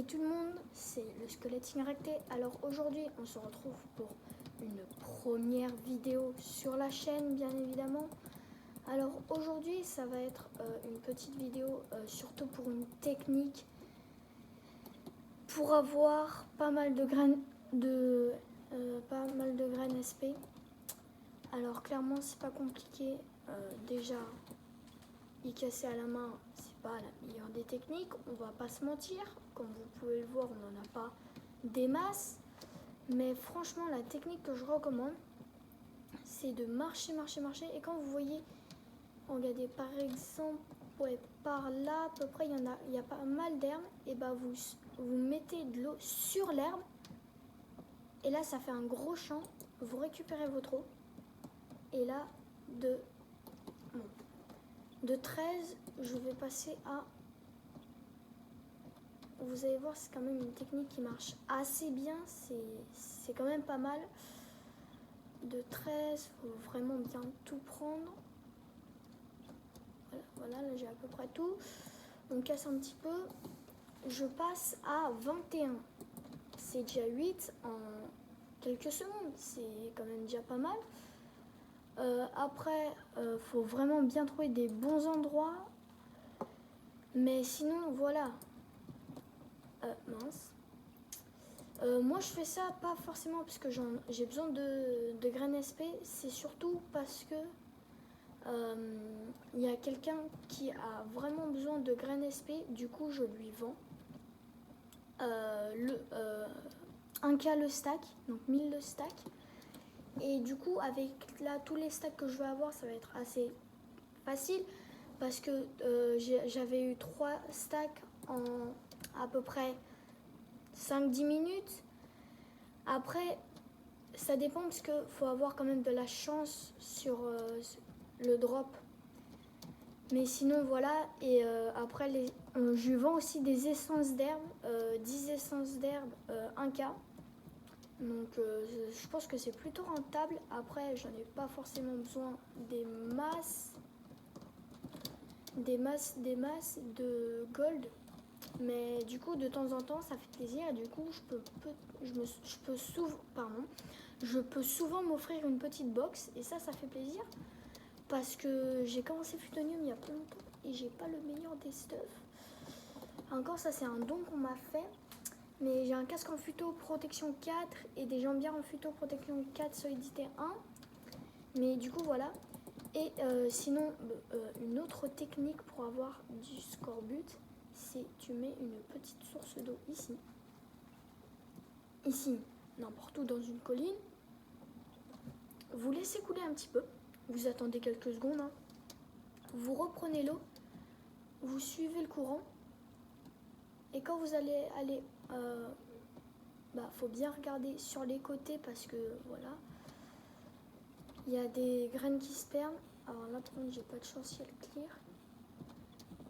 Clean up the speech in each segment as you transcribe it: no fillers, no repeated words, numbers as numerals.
Et tout le monde, c'est le squelette Signarecté. Alors aujourd'hui, on se retrouve pour une première vidéo sur la chaîne, bien évidemment. Alors aujourd'hui, ça va être une petite vidéo, surtout pour une technique, pour avoir pas mal de graines SP. Alors clairement, c'est pas compliqué. Déjà, y casser à la main, c'est pas la meilleure des techniques, on va pas se mentir. Comme vous pouvez le voir, on n'en a pas des masses. Mais franchement, la technique que je recommande, c'est de marcher. Et quand vous voyez, regardez par exemple, ouais, par là à peu près, il y a pas mal d'herbe. Et bah vous mettez de l'eau sur l'herbe. Et là, ça fait un gros champ. Vous récupérez votre eau. Et là, de 13, je vais passer à... Vous allez voir, c'est quand même une technique qui marche assez bien. C'est quand même pas mal. De 13, il faut vraiment bien tout prendre. Voilà, là j'ai à peu près tout. On casse un petit peu. Je passe à 21. C'est déjà 8 en quelques secondes. C'est quand même déjà pas mal. Après, faut vraiment bien trouver des bons endroits. Mais sinon, voilà. Mince. Moi, je fais ça pas forcément parce que j'ai besoin de graines SP. C'est surtout parce que il y a quelqu'un qui a vraiment besoin de graines SP. Du coup, je lui vends 1K le stack, donc 1000 le stack. Et du coup, avec là tous les stacks que je vais avoir, ça va être assez facile parce que j'avais eu 3 stacks en à peu près 5-10 minutes. Après, ça dépend parce qu'il faut avoir quand même de la chance sur le drop. Mais sinon, voilà. Et après, je vends aussi des essences d'herbe, 10 essences d'herbe, 1K. Donc, je pense que c'est plutôt rentable. Après, j'en ai pas forcément besoin des masses de gold. Mais du coup, de temps en temps, ça fait plaisir. Et du coup, je peux souvent m'offrir une petite box. Et ça fait plaisir. Parce que j'ai commencé Futonium il y a pas longtemps. Et j'ai pas le meilleur des stuffs. Encore, ça, c'est un don qu'on m'a fait. Mais j'ai un casque en futo protection 4 et des jambières en futo protection 4 solidité 1. Mais du coup, voilà. Et sinon, une autre technique pour avoir du scorbut, c'est tu mets une petite source d'eau ici. Ici, n'importe où dans une colline. Vous laissez couler un petit peu. Vous attendez quelques secondes. Hein. Vous reprenez l'eau. Vous suivez le courant. Et quand vous allez aller... faut bien regarder sur les côtés parce que, voilà... Il y a des graines qui se perdent. Alors là, par contre, j'ai pas de chance si elle clear.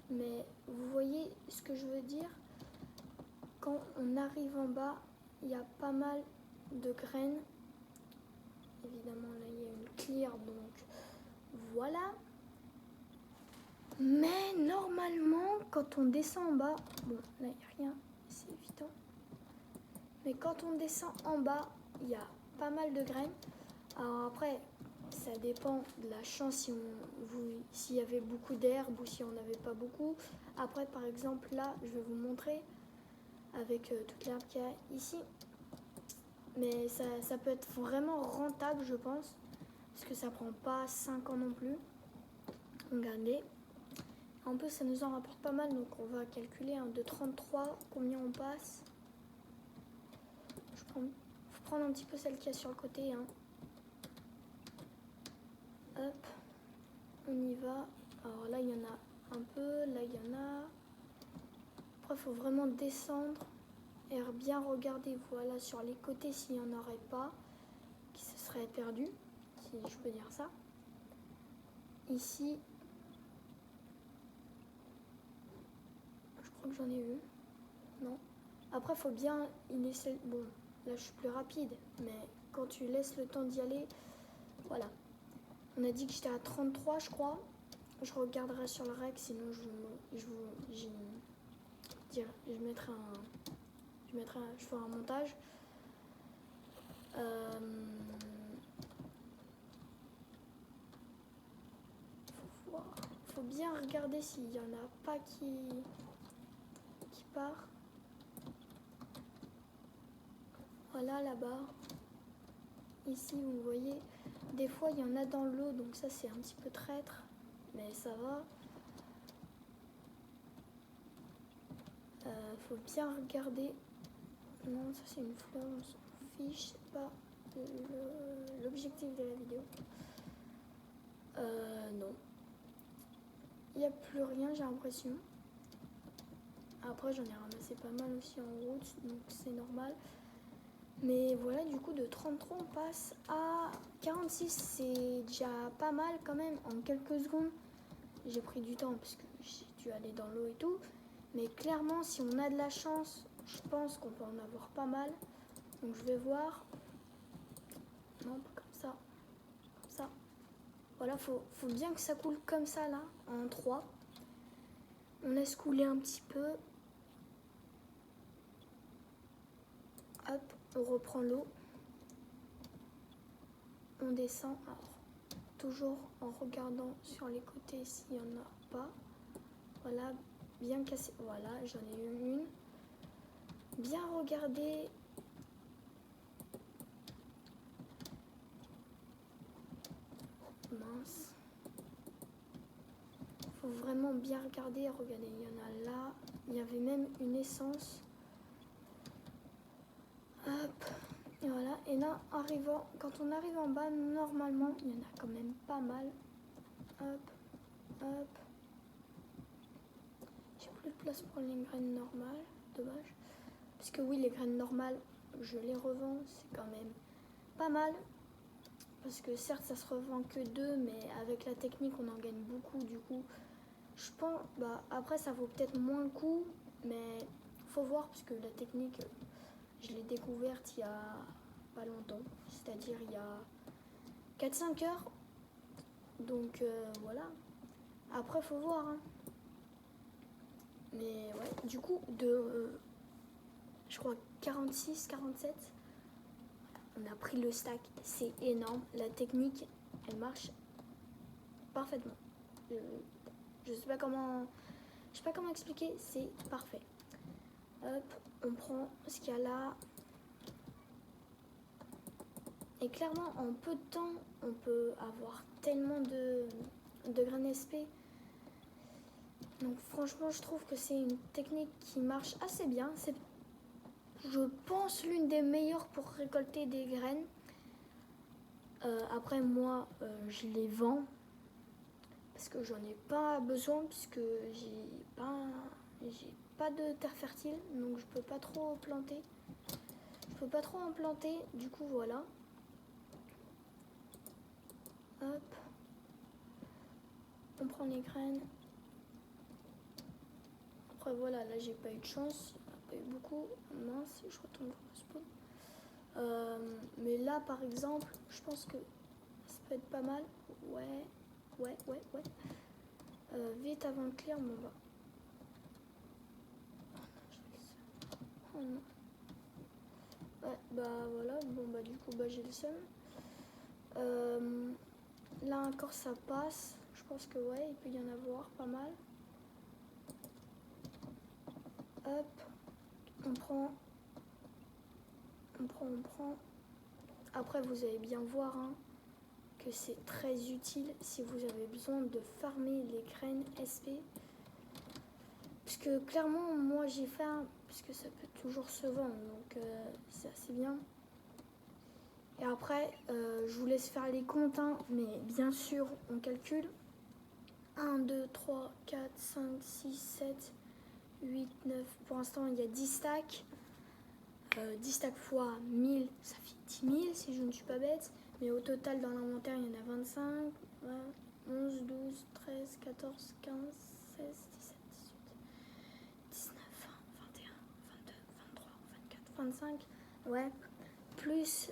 Mais vous voyez ce que je veux dire? Quand on arrive en bas, il y a pas mal de graines. Évidemment, là, il y a une clear, donc voilà. Mais normalement, quand on descend en bas... Bon, là, il n'y a rien, c'est évident. Mais quand on descend en bas, il y a pas mal de graines. Alors après... Ça dépend de la chance s'il y avait beaucoup d'herbe ou si on n'avait pas beaucoup. Après, par exemple, là, je vais vous montrer avec toute l'herbe qu'il y a ici. Mais ça peut être vraiment rentable, je pense, parce que ça prend pas 5 ans non plus. Regardez. En plus, ça nous en rapporte pas mal, donc on va calculer de 33 combien on passe. Faut prendre un petit peu celle qu'il y a sur le côté. Hein. Hop, on y va. Alors là, il y en a un peu, là, il y en a. Après, il faut vraiment descendre et bien regarder, voilà, sur les côtés s'il n'y en aurait pas, qui se serait perdu, si je peux dire ça. Ici, je crois que j'en ai eu. Non. Après, il faut bien y laisser... Bon, là, je suis plus rapide, mais quand tu laisses le temps d'y aller, voilà. On a dit que j'étais à 33, je crois. Je regarderai sur le rec, sinon je ferai un montage. Faut bien regarder s'il n'y en a pas qui part. Voilà, là-bas. Ici, vous voyez, des fois, il y en a dans l'eau, donc ça, c'est un petit peu traître, mais ça va. Faut bien regarder. Non, ça, c'est une fleur, on s'en fiche, c'est pas l'objectif de la vidéo. Non. Il n'y a plus rien, j'ai l'impression. Après, j'en ai ramassé pas mal aussi en route, donc c'est normal. Mais voilà, du coup, de 33, on passe à 46. C'est déjà pas mal quand même. En quelques secondes, j'ai pris du temps parce que j'ai dû aller dans l'eau et tout. Mais clairement, si on a de la chance, je pense qu'on peut en avoir pas mal. Donc je vais voir. Non, pas comme ça. Comme ça. Voilà, faut bien que ça coule comme ça, là, en 3. On laisse couler un petit peu. Hop, on reprend l'eau. On descend. Alors, toujours en regardant sur les côtés s'il n'y en a pas. Voilà, bien cassé. Voilà, j'en ai eu une. Bien regarder. Mince. Faut vraiment bien regarder. Regardez, il y en a là. Il y avait même une essence. Hop. Et voilà. Et là, quand on arrive en bas, normalement, il y en a quand même pas mal. Hop. Hop. J'ai plus de place pour les graines normales. Dommage. Parce que oui, les graines normales, je les revends. C'est quand même pas mal. Parce que certes, ça se revend que 2, mais avec la technique, on en gagne beaucoup. Du coup, je pense, après, ça vaut peut-être moins le coup, mais faut voir parce que la technique, je l'ai découverte il y a pas longtemps, c'est-à-dire il y a 4-5 heures. Donc voilà. Après, faut voir. Hein. Mais ouais, du coup, je crois 46, 47. On a pris le stack, c'est énorme. La technique, elle marche parfaitement. Je sais pas comment expliquer, c'est parfait. Hop, on prend ce qu'il y a là. Et clairement, en peu de temps, on peut avoir tellement de graines SP. Donc franchement, je trouve que c'est une technique qui marche assez bien. C'est, je pense, l'une des meilleures pour récolter des graines. Après, moi, je les vends parce que j'en ai pas besoin, puisque j'ai pas de terre fertile, donc je peux pas trop planter. Je peux pas trop en planter, du coup, voilà. Hop. On prend les graines. Après, voilà, là, j'ai pas eu de chance. Pas eu beaucoup. Mince, je retourne voir le spawn. Mais là, par exemple, je pense que ça peut être pas mal. Ouais. Vite avant le clair, bon bah. Oh non. Ouais, bah voilà, bon bah du coup, j'ai le seum. Là encore, ça passe. Je pense que ouais, il peut y en avoir pas mal. Hop. On prend. Après, vous allez bien voir que c'est très utile si vous avez besoin de farmer les graines SP. Parce que clairement, moi j'ai fait parce que ça peut toujours se vendre, donc c'est assez bien. Et après, je vous laisse faire les comptes, mais bien sûr, on calcule. 1, 2, 3, 4, 5, 6, 7, 8, 9. Pour l'instant, il y a 10 stacks. 10 stacks fois 1000, ça fait 10 000 si je ne suis pas bête. Mais au total, dans l'inventaire, il y en a 25, 11, 12, 13, 14, 15, 16, 17, 18, 19, 20, 21, 22, 23, 24, 25. Ouais. Plus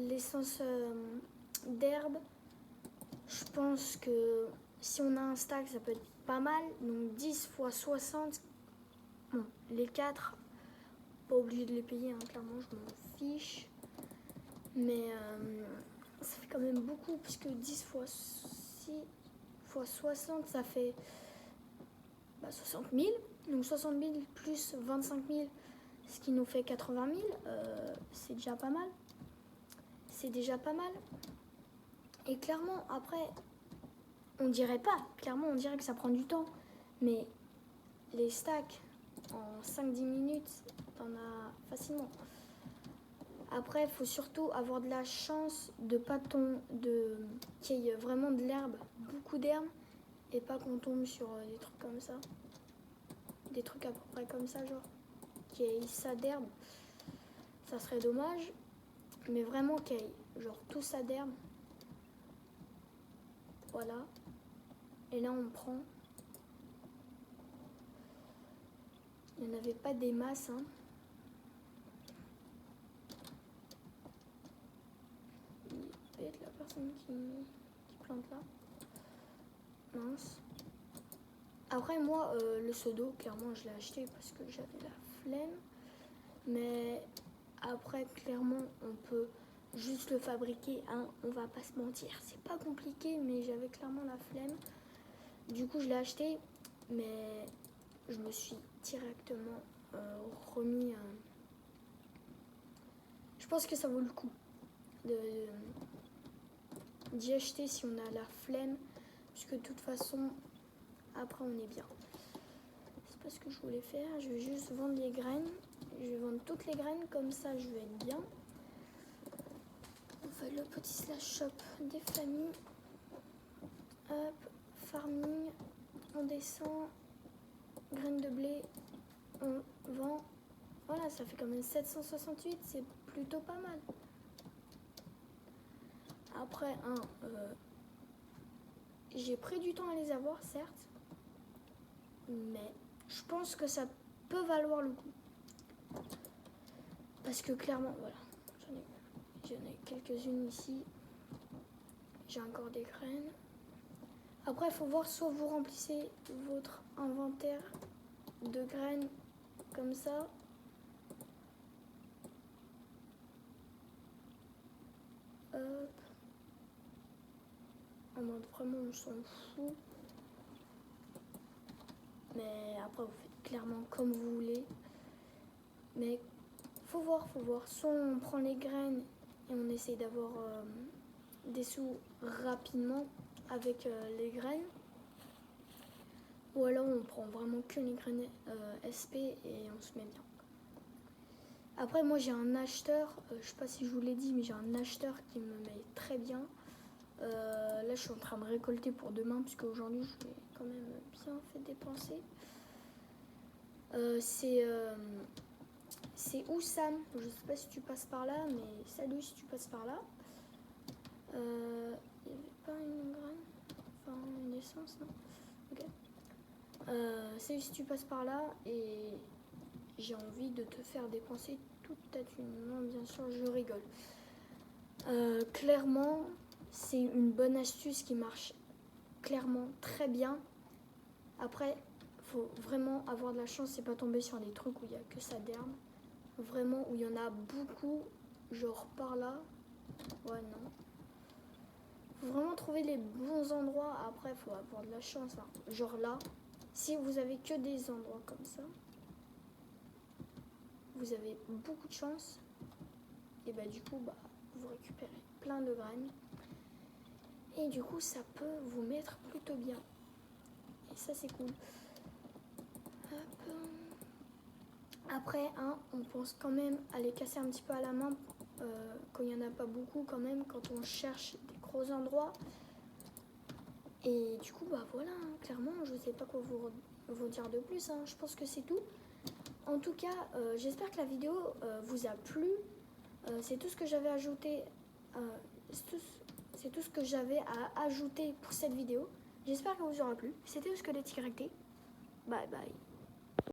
l'essence d'herbe. Je pense que si on a un stack, ça peut être pas mal. Donc 10 fois 60. Bon, les 4, pas obligé de les payer, hein, clairement, je m'en fiche. Mais ça fait quand même beaucoup, puisque 10 fois 6 fois 60, ça fait 60 000. Donc 60 000 plus 25 000, ce qui nous fait 80 000, c'est déjà pas mal. C'est déjà pas mal. Et clairement, après, on dirait pas. Clairement, on dirait que ça prend du temps. Mais les stacks, en 5-10 minutes, t'en as facilement. Après, il faut surtout avoir de la chance de pas qu'il y ait vraiment de l'herbe, beaucoup d'herbe, et pas qu'on tombe sur des trucs comme ça. Des trucs à peu près comme ça, genre, qu'il y ait ça d'herbe. Ça serait dommage, mais vraiment qu'il y ait genre tout ça d'herbe. Voilà. Et là, on prend. Il n'y en avait pas des masses, hein. Il peut être la personne qui plante là. Mince. Après, moi, le seau d'eau, clairement, je l'ai acheté parce que j'avais la flemme. Mais après, clairement, on peut juste le fabriquer, hein, on va pas se mentir. C'est pas compliqué, mais j'avais clairement la flemme. Du coup, je l'ai acheté, mais je me suis directement remis. Je pense que ça vaut le coup d'y acheter si on a la flemme, puisque de toute façon, après, on est bien. C'est pas ce que je voulais faire. Je vais juste vendre les graines. Je vais vendre toutes les graines, comme ça, je vais être bien. On fait le petit slash shop des familles. Hop, farming, on descend, graines de blé, on vend. Voilà, ça fait quand même 768, c'est plutôt pas mal. Après, j'ai pris du temps à les avoir, certes, mais je pense que ça peut valoir le coup. Parce que clairement, voilà, j'en ai quelques-unes ici. J'ai encore des graines. Après, il faut voir, soit vous remplissez votre inventaire de graines comme ça. Hop. En mode vraiment, on s'en fout. Mais après, vous faites clairement comme vous voulez. Mais faut voir. Soit on prend les graines et on essaye d'avoir des sous rapidement avec les graines. Ou alors on prend vraiment que les graines SP et on se met bien. Après, moi j'ai un acheteur, je sais pas si je vous l'ai dit, mais j'ai un acheteur qui me met très bien. Là, je suis en train de récolter pour demain, puisque aujourd'hui je l'ai quand même bien fait dépenser. C'est Oussam, je sais pas si tu passes par là, mais salut si tu passes par là. Il n'y avait pas une graine, enfin une essence, non? Ok. Salut si tu passes par là, et j'ai envie de te faire dépenser toute ta thune. Non, bien sûr, je rigole. Clairement, c'est une bonne astuce qui marche clairement très bien. Après, faut vraiment avoir de la chance, c'est pas tomber sur des trucs où il n'y a que ça d'herbe. Vraiment, où il y en a beaucoup, genre par là. Ouais, non. Faut vraiment trouver les bons endroits. Après, faut avoir de la chance, hein. Genre là, si vous avez que des endroits comme ça, vous avez beaucoup de chance. Et bah du coup, vous récupérez plein de graines. Et du coup, ça peut vous mettre plutôt bien. Et ça, c'est cool. Hop. Après, on pense quand même à les casser un petit peu à la main quand il n'y en a pas beaucoup quand même, quand on cherche des gros endroits. Et du coup, voilà, hein, clairement, je ne sais pas quoi vous dire de plus, hein. Je pense que c'est tout. En tout cas, j'espère que la vidéo vous a plu. C'est tout ce que j'avais ajouté. C'est tout ce que j'avais à ajouter pour cette vidéo. J'espère que vous aura plu. C'était le squelette YT. Bye bye.